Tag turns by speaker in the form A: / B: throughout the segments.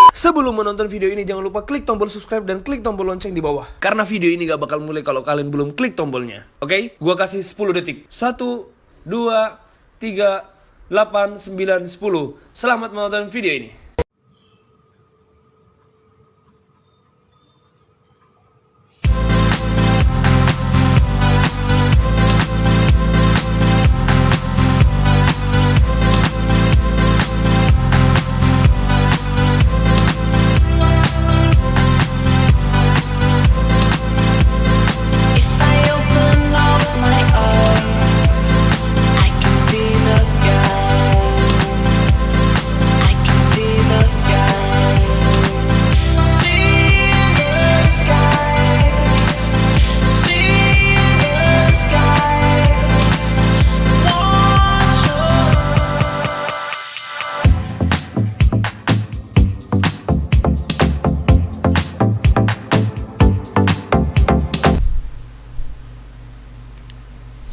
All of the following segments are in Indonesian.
A: Sebelum menonton video ini, jangan lupa klik tombol subscribe dan klik tombol lonceng di bawah. Karena video ini gak bakal mulai kalau kalian belum klik tombolnya. Oke? Gua kasih 10 detik. 1, 2, 3, 8, 9, 10. Selamat menonton video ini.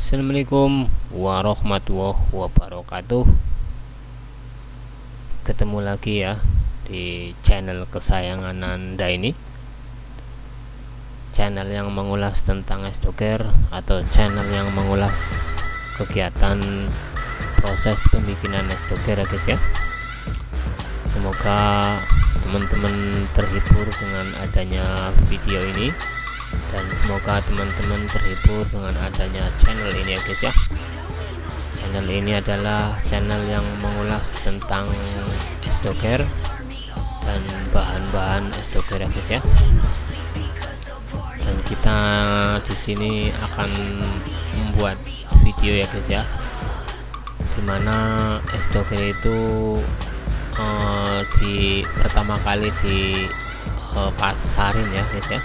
B: Assalamualaikum warahmatullahi wabarakatuh. Ketemu lagi ya di channel kesayangan Anda ini, channel yang mengulas tentang S-Docker atau channel yang mengulas kegiatan proses pembikinan S-Docker ya guys ya. Semoga teman-teman terhibur dengan adanya video ini, dan semoga teman-teman terhibur dengan adanya channel ini ya guys ya. Channel ini adalah channel yang mengulas tentang S-Docker dan bahan-bahan S-Docker ya guys ya. Dan kita di sini akan membuat video ya guys ya, dimana S-Docker itu pertama kali di pasarin ya guys ya.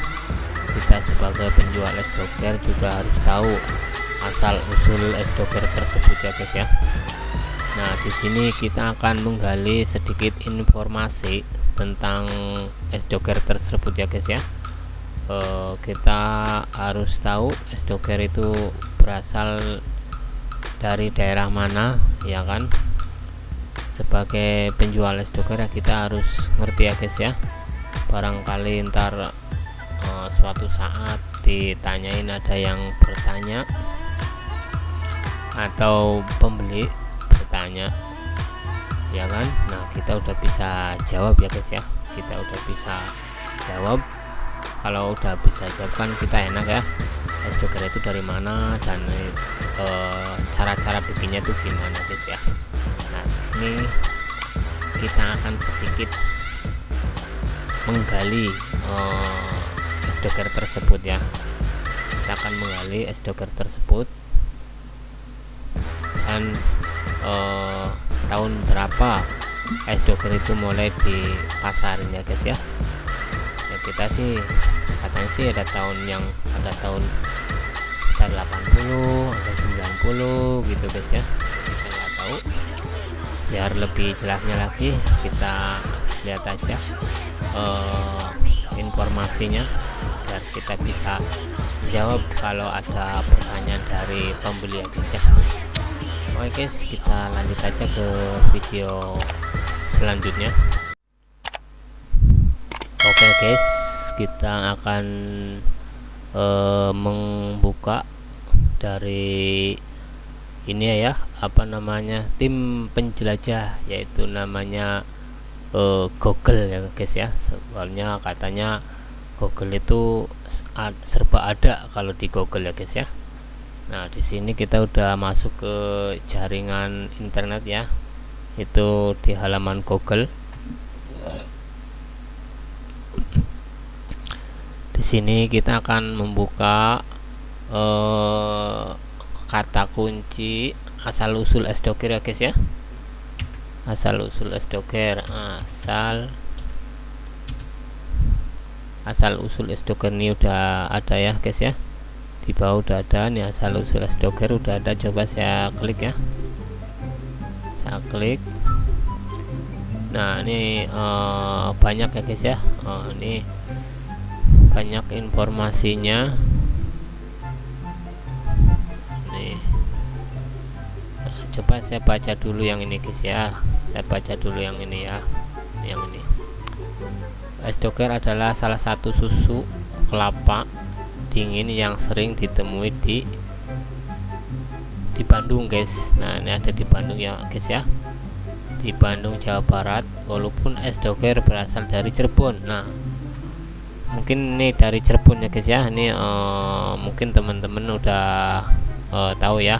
B: Kita sebagai penjual S-Docker juga harus tahu asal usul S-Docker tersebut ya guys ya. Nah, di sini kita akan menggali sedikit informasi tentang S-Docker tersebut ya guys ya. Kita harus tahu S-Docker itu berasal dari daerah mana ya kan. Sebagai penjual S-Docker ya kita harus ngerti ya guys ya. Barangkali ntar suatu saat ditanyain, ada yang bertanya atau pembeli bertanya ya kan. Nah, kita udah bisa jawab ya guys ya, kita udah bisa jawab. Kalau udah bisa jawab kan kita enak ya, S-Docker itu dari mana dan cara-cara bikinnya tuh gimana guys ya. Nah, ini kita akan sedikit menggali S-Docker tersebut ya. Kita akan menggali S-Docker tersebut dan tahun berapa S-Docker itu mulai dipasarin ya guys ya. Ya, kita sih katanya sih ada tahun sekitar 80 atau 90 gitu guys ya. Kita nggak tahu. Biar lebih jelasnya lagi kita lihat aja informasinya, biar kita bisa jawab kalau ada pertanyaan dari pembeli ya guys ya. Oke guys, kita lanjut aja ke video selanjutnya. Oke guys, kita akan membuka dari ini ya, apa namanya, tim penjelajah, yaitu namanya Google ya guys ya. Soalnya katanya Google itu serba ada kalau di Google ya guys ya. Nah, di sini kita udah masuk ke jaringan internet ya, itu di halaman Google. Di sini kita akan membuka kata kunci asal usul S-Docker ya guys ya. Asal usul S-Docker, asal usul S-Docker ini udah ada ya guys ya. Di bawah udah ada nih, asal usul S-Docker udah ada. Coba saya klik ya, saya klik. Nah, ini banyak ya guys ya. Ini banyak informasinya nih. Coba saya baca dulu yang ini guys ya, saya baca dulu yang ini ya, yang ini. Es doger adalah salah satu susu kelapa dingin yang sering ditemui di Bandung guys. Nah, ini ada di Bandung ya guys ya, di Bandung Jawa Barat. Walaupun es doger berasal dari Cirebon. Nah, mungkin ini dari Cirebon ya guys ya. Ini mungkin teman-teman udah tahu ya.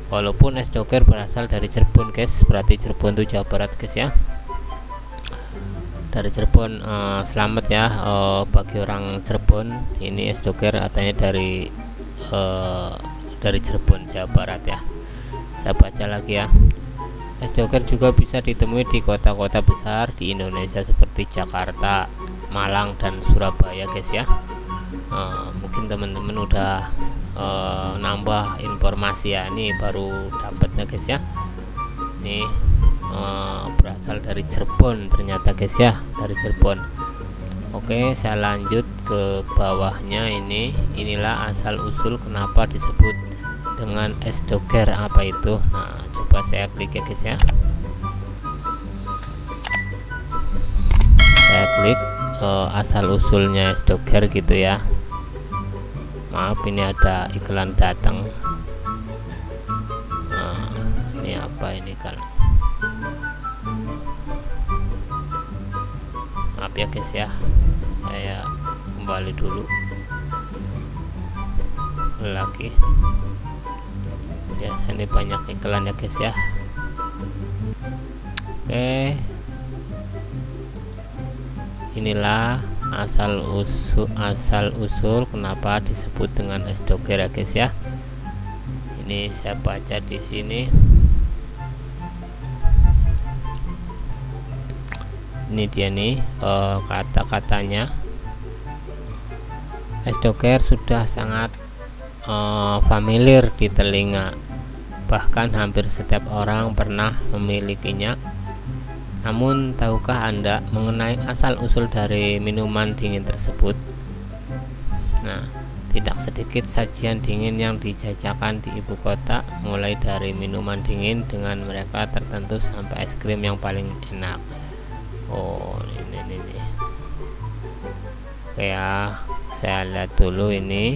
B: Walaupun es doger berasal dari Cirebon guys, berarti Cirebon itu Jawa Barat guys ya. Dari Cirebon, selamat ya bagi orang Cirebon. Ini es doger katanya dari Cirebon Jawa Barat ya. Saya baca lagi ya. Es doger juga bisa ditemui di kota-kota besar di Indonesia seperti Jakarta, Malang, dan Surabaya guys ya. Mungkin teman-teman udah nambah informasi ya. Ini baru dapatnya guys ya. Ini berasal dari Cirebon ternyata guys ya, dari Cirebon. Oke, saya lanjut ke bawahnya. Inilah asal usul kenapa disebut dengan es doger, apa itu. Nah, coba saya klik ya guys ya. Saya klik asal usulnya es doger gitu ya. Maaf, ini ada iklan datang. Nah, ini apa ini kan? Maaf ya guys ya, saya kembali dulu lagi. Biasa ini banyak iklan ya guys ya. Oke, inilah asal usul kenapa disebut dengan es doger ya guys ya. Ini saya baca di sini. Ini dia nih kata-katanya. Es doger sudah sangat familiar di telinga, bahkan hampir setiap orang pernah memilikinya. Namun tahukah Anda mengenai asal usul dari minuman dingin tersebut? Nah, tidak sedikit sajian dingin yang dijajakan di ibu kota, mulai dari minuman dingin dengan mereka tertentu sampai es krim yang paling enak. Oh, ini. Oke ya, saya lihat dulu ini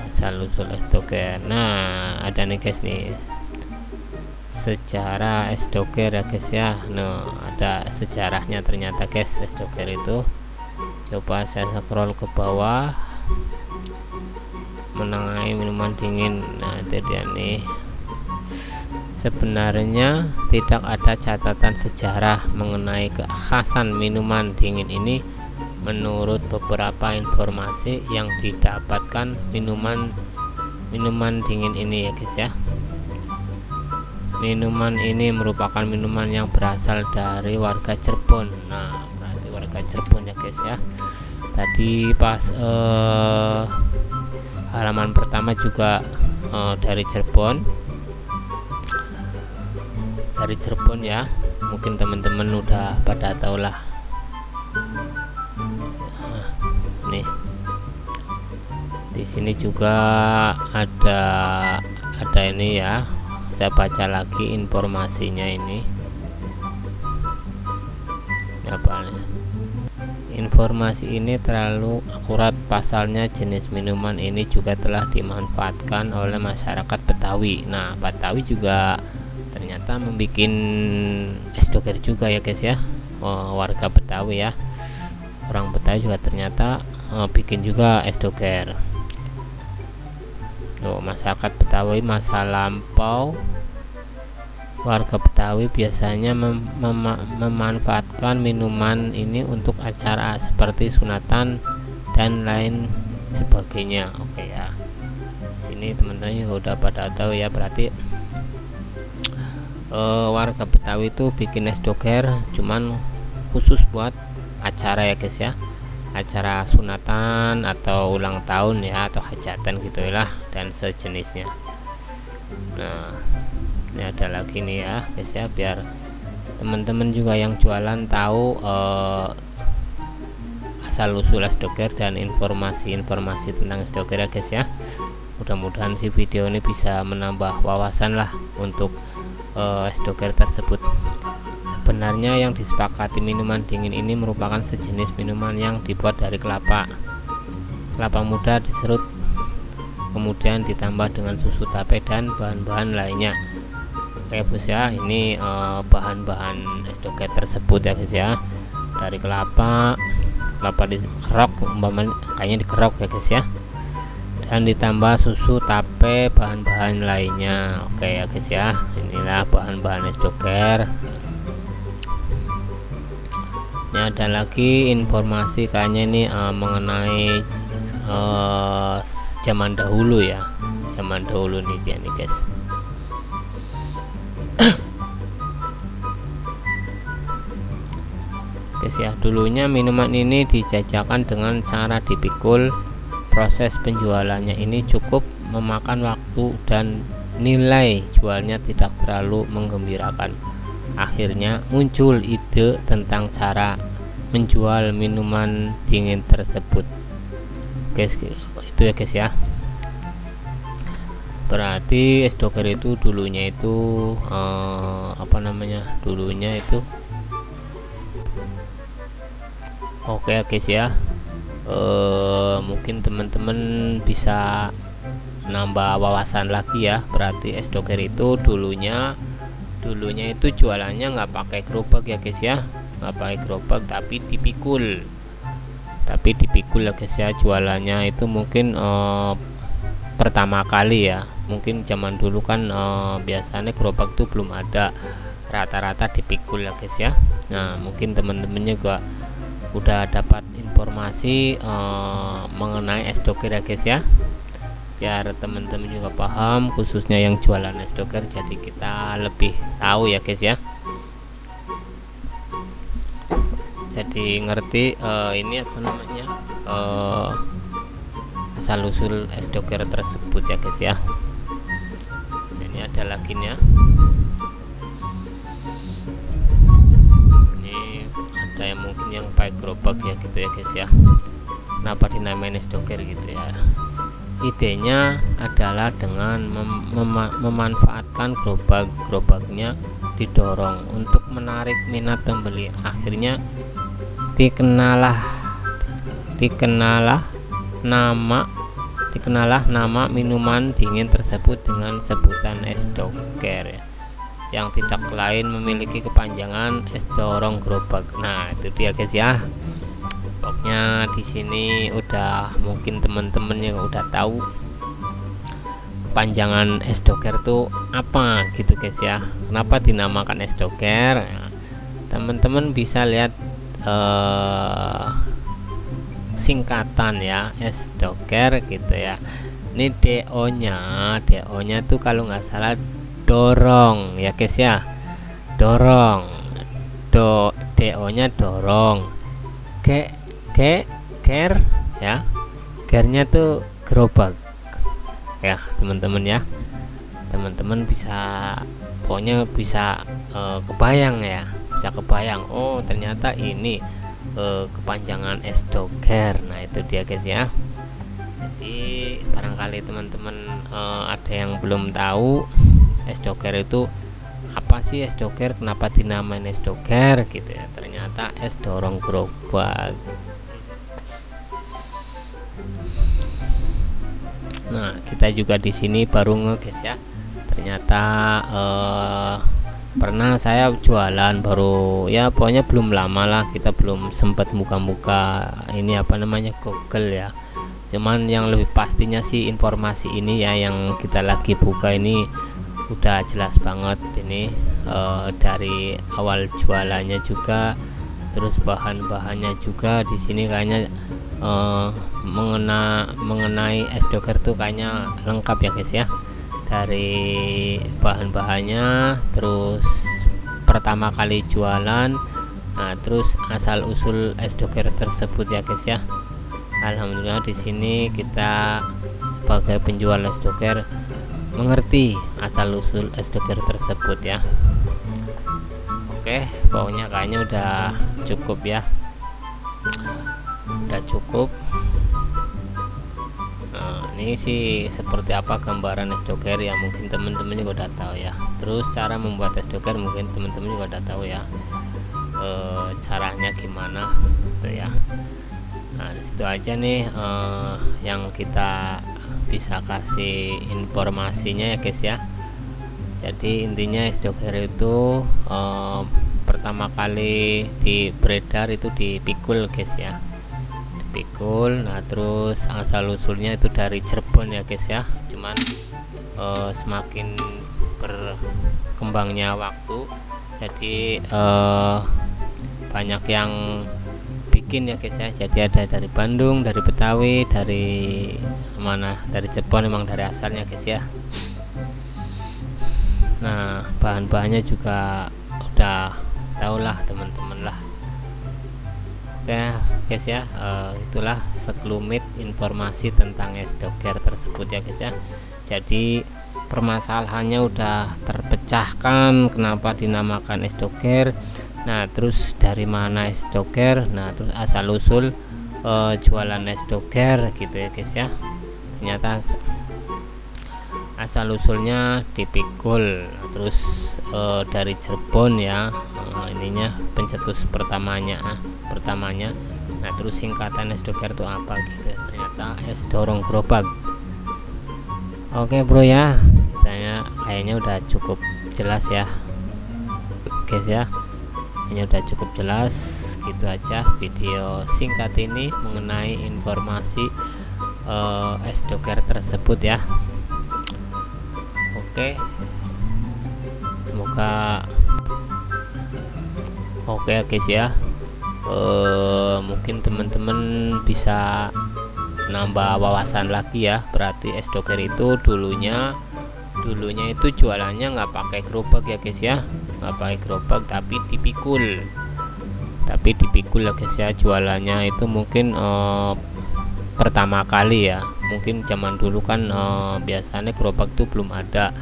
B: asal usul es doger. Nah, ada nih guys nih, sejarah es doger ya guys ya. Nah, ada sejarahnya ternyata guys es doger itu. Coba saya scroll ke bawah, mengenai minuman dingin. Nah, itu dia nih. Sebenarnya tidak ada catatan sejarah mengenai kekhasan minuman dingin ini. Menurut beberapa informasi yang didapatkan, minuman dingin ini ya guys ya, minuman ini merupakan minuman yang berasal dari warga Cirebon. Nah, berarti warga Cirebon ya guys ya. Tadi pas halaman pertama juga dari Cirebon. Dari Cirebon ya, mungkin teman-teman udah pada tahu lah. Nih, di sini juga ada ini ya. Saya baca lagi informasinya ini. Apa nih? Informasi ini terlalu akurat, pasalnya jenis minuman ini juga telah dimanfaatkan oleh masyarakat Betawi. Nah, Betawi juga ternyata membuat es doger juga ya guys ya. Warga Betawi ya, orang Betawi juga ternyata bikin juga es doger. Tuh, masyarakat Betawi masa lampau, warga Betawi biasanya memanfaatkan minuman ini untuk acara seperti sunatan dan lain sebagainya. Oke ya, sini teman-teman juga udah pada tahu ya. Berarti warga Betawi itu bikin es doger cuman khusus buat acara ya guys ya, acara sunatan atau ulang tahun ya, atau hajatan gitu lah dan sejenisnya. Nah, ini ada lagi nih ya guys ya, biar teman-teman juga yang jualan tahu asal usul es doger dan informasi tentang es doger ya guys ya. Mudah-mudahan si video ini bisa menambah wawasan lah untuk es doger tersebut. Sebenarnya yang disepakati minuman dingin ini merupakan sejenis minuman yang dibuat dari kelapa muda diserut, kemudian ditambah dengan susu tape dan bahan-bahan lainnya. Oke bos ya, ini bahan-bahan es doger tersebut ya guys ya, dari kelapa dikerok, umpamanya kayaknya dikerok ya guys ya, dan ditambah susu tape, bahan-bahan lainnya. Oke ya guys ya, inilah bahan-bahan es doger. Ini ada lagi informasi kayaknya ini mengenai zaman dahulu ya, zaman dahulu nih dia nih guys. Guys ya, dulunya minuman ini dijajakan dengan cara dipikul. Proses penjualannya ini cukup memakan waktu dan nilai jualnya tidak terlalu menggembirakan. Akhirnya muncul ide tentang cara menjual minuman dingin tersebut. Guys, itu ya guys ya. Berarti es doger itu dulunya itu dulunya itu oke ya guys ya. Mungkin teman-teman bisa nambah wawasan lagi ya. Berarti es doger itu dulunya itu jualannya nggak pakai gerobak ya guys ya, nggak pakai gerobak tapi dipikul ya guys ya. Jualannya itu mungkin pertama kali ya, mungkin zaman dulu kan biasanya gerobak tuh belum ada, rata-rata dipikul ya guys ya. Nah mungkin teman-temannya juga udah dapat informasi mengenai es doger ya guys ya, biar teman-teman juga paham, khususnya yang jualan es doger, jadi kita lebih tahu ya guys ya. Jadi ngerti ini apa namanya asal usul es doger tersebut ya guys ya. Ini ada lagi nya, ini ada yang mungkin yang pakai gerobak ya gitu ya guys ya. Kenapa dinamain es doger gitu ya? Idenya adalah dengan memanfaatkan gerobaknya didorong untuk menarik minat pembeli. Akhirnya dikenalah nama minuman dingin tersebut dengan sebutan es doger ya, yang tidak lain memiliki kepanjangan es dorong gerobak. Nah itu dia guys ya. Pokoknya di sini udah mungkin teman-teman yang udah tahu kepanjangan es doger tuh apa gitu guys ya. Kenapa dinamakan es doger? Teman-teman bisa lihat singkatan ya, es doger gitu ya. Ini DO nya tuh kalau nggak salah dorong ya guys ya, dorong. DO nya dorong. Ger ya, gernya tuh gerobak ya teman-teman ya. Teman-teman bisa pokoknya bisa kebayang ya, bisa kebayang oh ternyata ini kepanjangan es doger. Nah itu dia guys ya. Jadi barangkali teman-teman ada yang belum tahu es doger itu apa sih, es doger kenapa dinamain es doger gitu ya. Ternyata es dorong gerobak. Nah kita juga di sini baru guys ya, ternyata pernah saya jualan baru ya, pokoknya belum lama lah, kita belum sempat muka-muka ini apa namanya Google ya. Cuman yang lebih pastinya sih informasi ini ya yang kita lagi buka ini udah jelas banget ini dari awal jualannya juga, terus bahan-bahannya juga di sini kayaknya mengenai es doger tuh kayaknya lengkap ya guys ya, dari bahan-bahannya, terus pertama kali jualan, nah terus asal usul es doger tersebut ya guys ya. Alhamdulillah di sini kita sebagai penjual es doger mengerti asal usul es doger tersebut ya. Oke, pokoknya kayaknya udah cukup ya, udah cukup. Nah, ini sih seperti apa gambaran es doger ya, mungkin teman-teman juga udah tahu ya. Terus cara membuat es doger mungkin teman-teman juga udah tahu ya, caranya gimana gitu ya. Nah disitu aja nih yang kita bisa kasih informasinya ya guys ya. Jadi intinya es doger itu pertama kali beredar itu dipikul guys ya, dipikul. Nah terus asal usulnya itu dari Cirebon ya guys ya. Cuman semakin berkembangnya waktu, jadi banyak yang bikin ya guys ya. Jadi ada dari Bandung, dari Betawi, dari mana, dari Cirebon, emang dari asalnya guys ya. Nah bahan-bahannya juga udah tau lah teman-teman lah. Oke guys ya, itulah sekelumit informasi tentang es doger tersebut ya guys ya. Jadi permasalahannya udah terpecahkan kenapa dinamakan es doger. Nah terus dari mana es doger, nah terus asal usul jualan es doger gitu ya guys ya. Ternyata asal usulnya dipikul, terus dari Cirebon ya, ininya pencetus pertamanya. Nah terus singkatan es doger itu apa gitu ya, ternyata es dorong gerobak. Oke bro ya, kayaknya udah cukup jelas ya guys ya, kayaknya udah cukup jelas. Gitu aja video singkat ini mengenai informasi es doger tersebut ya. Oke, semoga oke guys ya. Mungkin teman-teman bisa nambah wawasan lagi ya. Berarti es doger itu dulunya itu jualannya nggak pakai gerobak ya guys ya, nggak pakai gerobak tapi dipikul ya guys ya. Jualannya itu mungkin pertama kali ya, mungkin zaman dulu kan biasanya gerobak itu belum ada,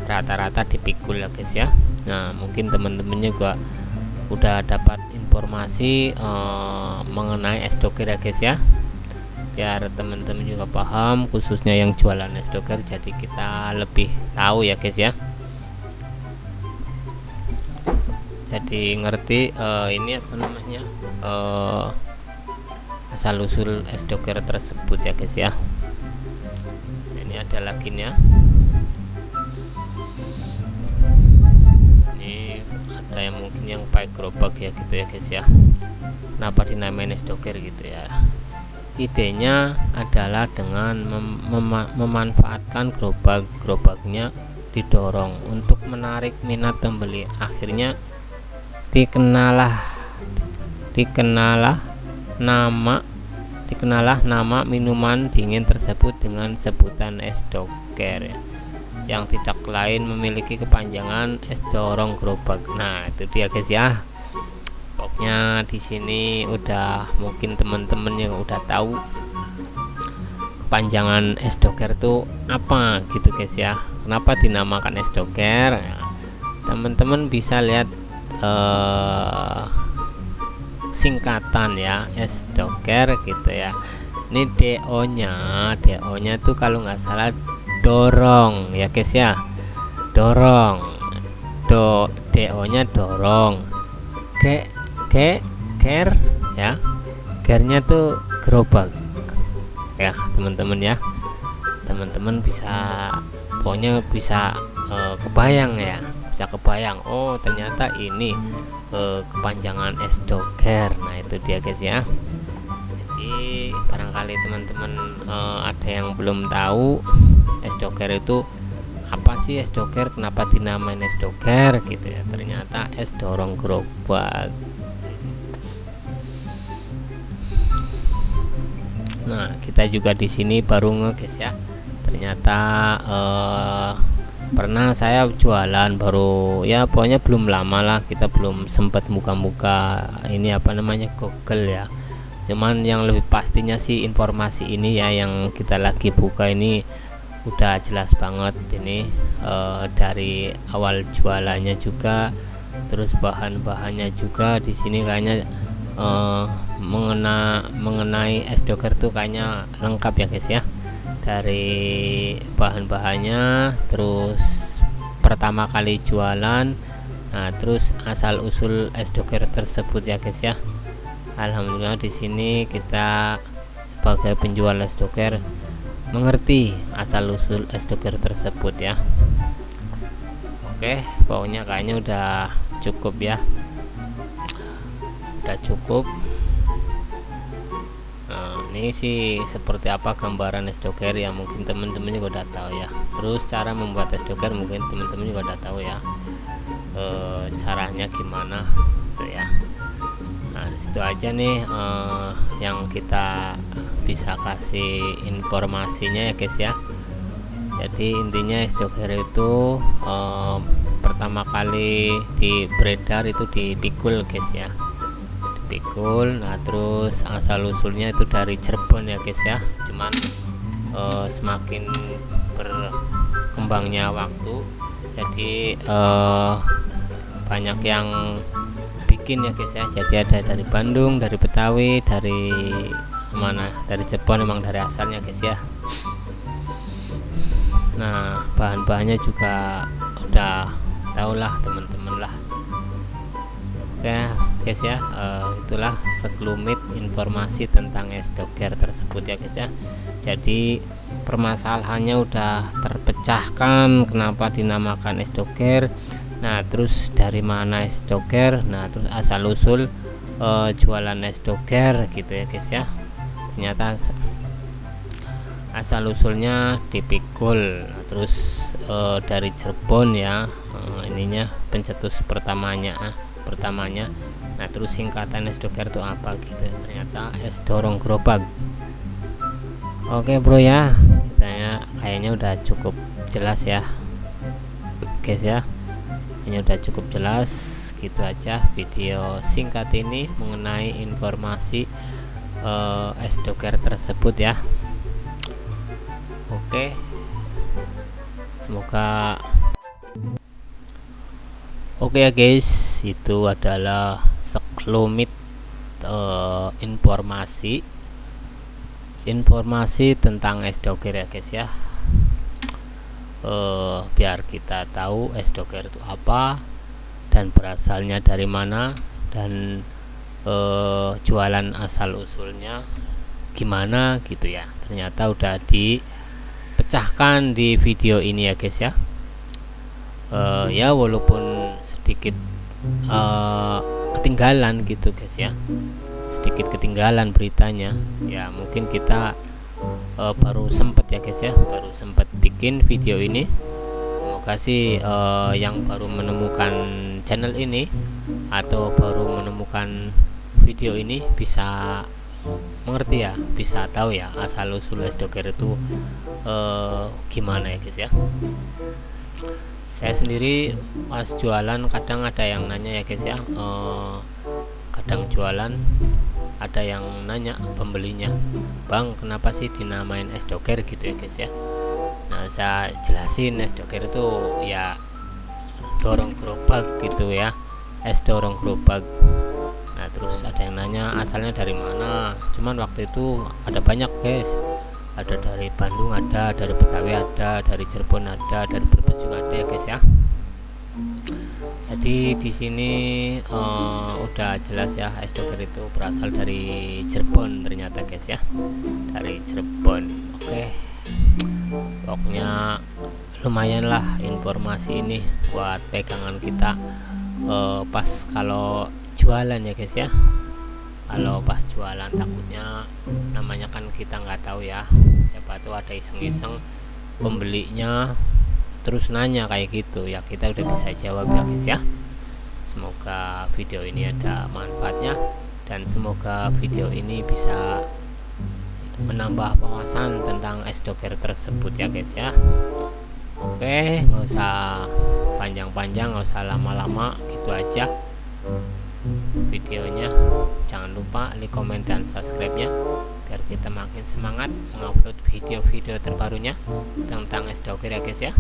B: rata-rata dipikul ya guys ya. Nah mungkin teman-temannya juga udah dapat informasi mengenai es doger ya guys ya, biar teman-teman juga paham, khususnya yang jualan es doger, jadi kita lebih tahu ya guys ya. Jadi ngerti ini apa namanya, asal usul es doger tersebut ya guys ya. Ini ada lagi nya, ini ada yang mungkin yang pakai gerobak ya gitu ya guys ya. Kenapa dinamain es doger gitu ya? Idenya adalah dengan memanfaatkan gerobaknya didorong untuk menarik minat pembeli. Akhirnya dikenalah nama minuman dingin tersebut dengan sebutan es doger, yang tidak lain memiliki kepanjangan es dorong gerobak. Nah itu dia guys ya. Pokoknya di sini udah mungkin teman-teman yang udah tahu kepanjangan es doger itu apa gitu guys ya. Kenapa dinamakan es doger? Ya, teman-teman bisa lihat singkatan ya, es doger gitu ya. Ini DO nya tuh kalau nggak salah dorong ya guys ya, dorong. DO nya dorong. Ger ya, gernya tuh gerobak ya teman-teman ya. Teman-teman bisa pokoknya bisa kebayang ya, bisa kebayang, oh ternyata ini kepanjangan es doger. Nah itu dia guys ya. Jadi barangkali teman-teman ada yang belum tahu es doger itu apa sih, es doger kenapa dinamain es doger gitu ya. Ternyata es dorong gerobak. Nah kita juga di sini baru guys ya. Ternyata pernah saya jualan baru ya, pokoknya belum lama lah, kita belum sempat muka-muka ini apa namanya Google ya. Cuman yang lebih pastinya sih informasi ini ya yang kita lagi buka ini udah jelas banget ini, dari awal jualannya juga, terus bahan-bahannya juga di sini kayaknya mengenai es doger tuh kayaknya lengkap ya guys ya. dari bahan-bahannya, terus pertama kali jualan, nah terus asal usul es doger tersebut ya guys ya. Alhamdulillah di sini kita sebagai penjual es doger mengerti asal usul es doger tersebut ya. Oke, pokoknya kayaknya udah cukup ya, udah cukup. Ini sih seperti apa gambaran es doger ya, mungkin teman-teman juga udah tahu ya. Terus cara membuat es doger mungkin teman-teman juga udah tahu ya, caranya gimana gitu ya. Nah disitu aja nih yang kita bisa kasih informasinya ya guys ya. Jadi intinya es doger itu pertama kali beredar itu dipikul guys ya, dipikul. Nah terus asal usulnya itu dari Cirebon ya guys ya. Cuman semakin berkembangnya waktu, jadi banyak yang bikin ya guys ya. Jadi ada dari Bandung, dari Betawi, dari mana, dari Cirebon, emang dari asalnya guys ya. Nah bahan-bahannya juga udah tau lah teman-teman lah. Oke guys ya, itulah sekelumit informasi tentang es doger tersebut ya guys ya. Jadi permasalahannya udah terpecahkan kenapa dinamakan es doger. Nah terus dari mana es doger, nah terus asal usul jualan es doger gitu ya guys ya. Ternyata asal usulnya dipikul, terus dari Cirebon ya, ininya pencetus pertamanya. Nah terus singkatan es doger itu apa gitu, ternyata es dorong gerobak. Oke bro ya, kayaknya udah cukup jelas ya guys ya, ini udah cukup jelas. Gitu aja video singkat ini mengenai informasi es doger tersebut ya. Oke, semoga oke ya guys, itu adalah sekelumit informasi tentang es doger ya guys ya. Biar kita tahu es doger itu apa dan berasalnya dari mana, dan jualan asal usulnya gimana gitu ya. Ternyata udah dipecahkan di video ini ya guys ya. Ya walaupun sedikit ketinggalan gitu guys ya, sedikit ketinggalan beritanya ya, mungkin kita baru sempet ya guys ya, baru sempat bikin video ini. Semoga sih yang baru menemukan channel ini atau baru menemukan video ini bisa mengerti ya, bisa tahu ya asal usul es doger itu gimana ya guys ya. Saya sendiri pas jualan kadang ada yang nanya ya guys ya, kadang jualan ada yang nanya pembelinya, bang kenapa sih dinamain es doger gitu ya guys ya. Nah saya jelasin es doger itu ya dorong gerobak gitu ya, es dorong gerobak. Nah terus ada yang nanya asalnya dari mana, cuman waktu itu ada banyak guys, ada dari Bandung, ada dari Betawi, ada dari Cirebon, ada dari Brebes juga ada ya guys ya. Jadi di sini udah jelas ya, es doger itu berasal dari Cirebon ternyata guys ya, dari Cirebon. Oke, pokoknya lumayan lah informasi ini buat pegangan kita pas kalau jualan ya guys ya. Kalau pas jualan takutnya namanya kan kita nggak tahu ya, siapa tuh ada iseng-iseng pembelinya terus nanya kayak gitu ya, kita udah bisa jawab ya guys ya. Semoga video ini ada manfaatnya dan semoga video ini bisa menambah wawasan tentang es doger tersebut ya guys ya. Oke, nggak usah panjang-panjang, nggak usah lama-lama, gitu aja videonya. Jangan lupa like, komen, dan subscribe-nya biar kita makin semangat mengupload video-video terbarunya tentang es doger ya guys ya.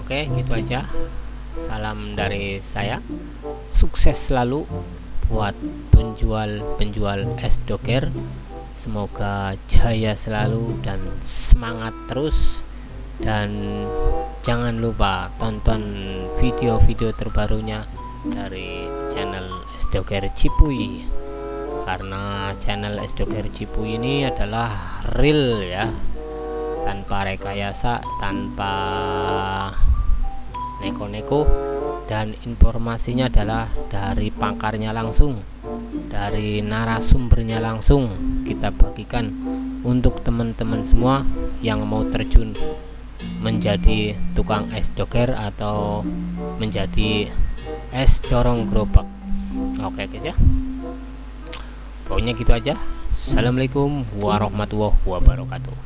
B: Oke, gitu aja. Salam dari saya. Sukses selalu buat penjual es doger Semoga jaya selalu dan semangat terus, dan jangan lupa tonton video-video terbarunya dari channel S-Doker Cipuy, karena channel S-Doker Cipuy ini adalah real ya, tanpa rekayasa, tanpa neko-neko, dan informasinya adalah dari pakarnya langsung, dari narasumbernya langsung kita bagikan untuk teman-teman semua yang mau terjun menjadi tukang es doker atau menjadi es dorong gerobak. Oke guys ya, pokoknya gitu aja. Assalamualaikum warahmatullahi wabarakatuh.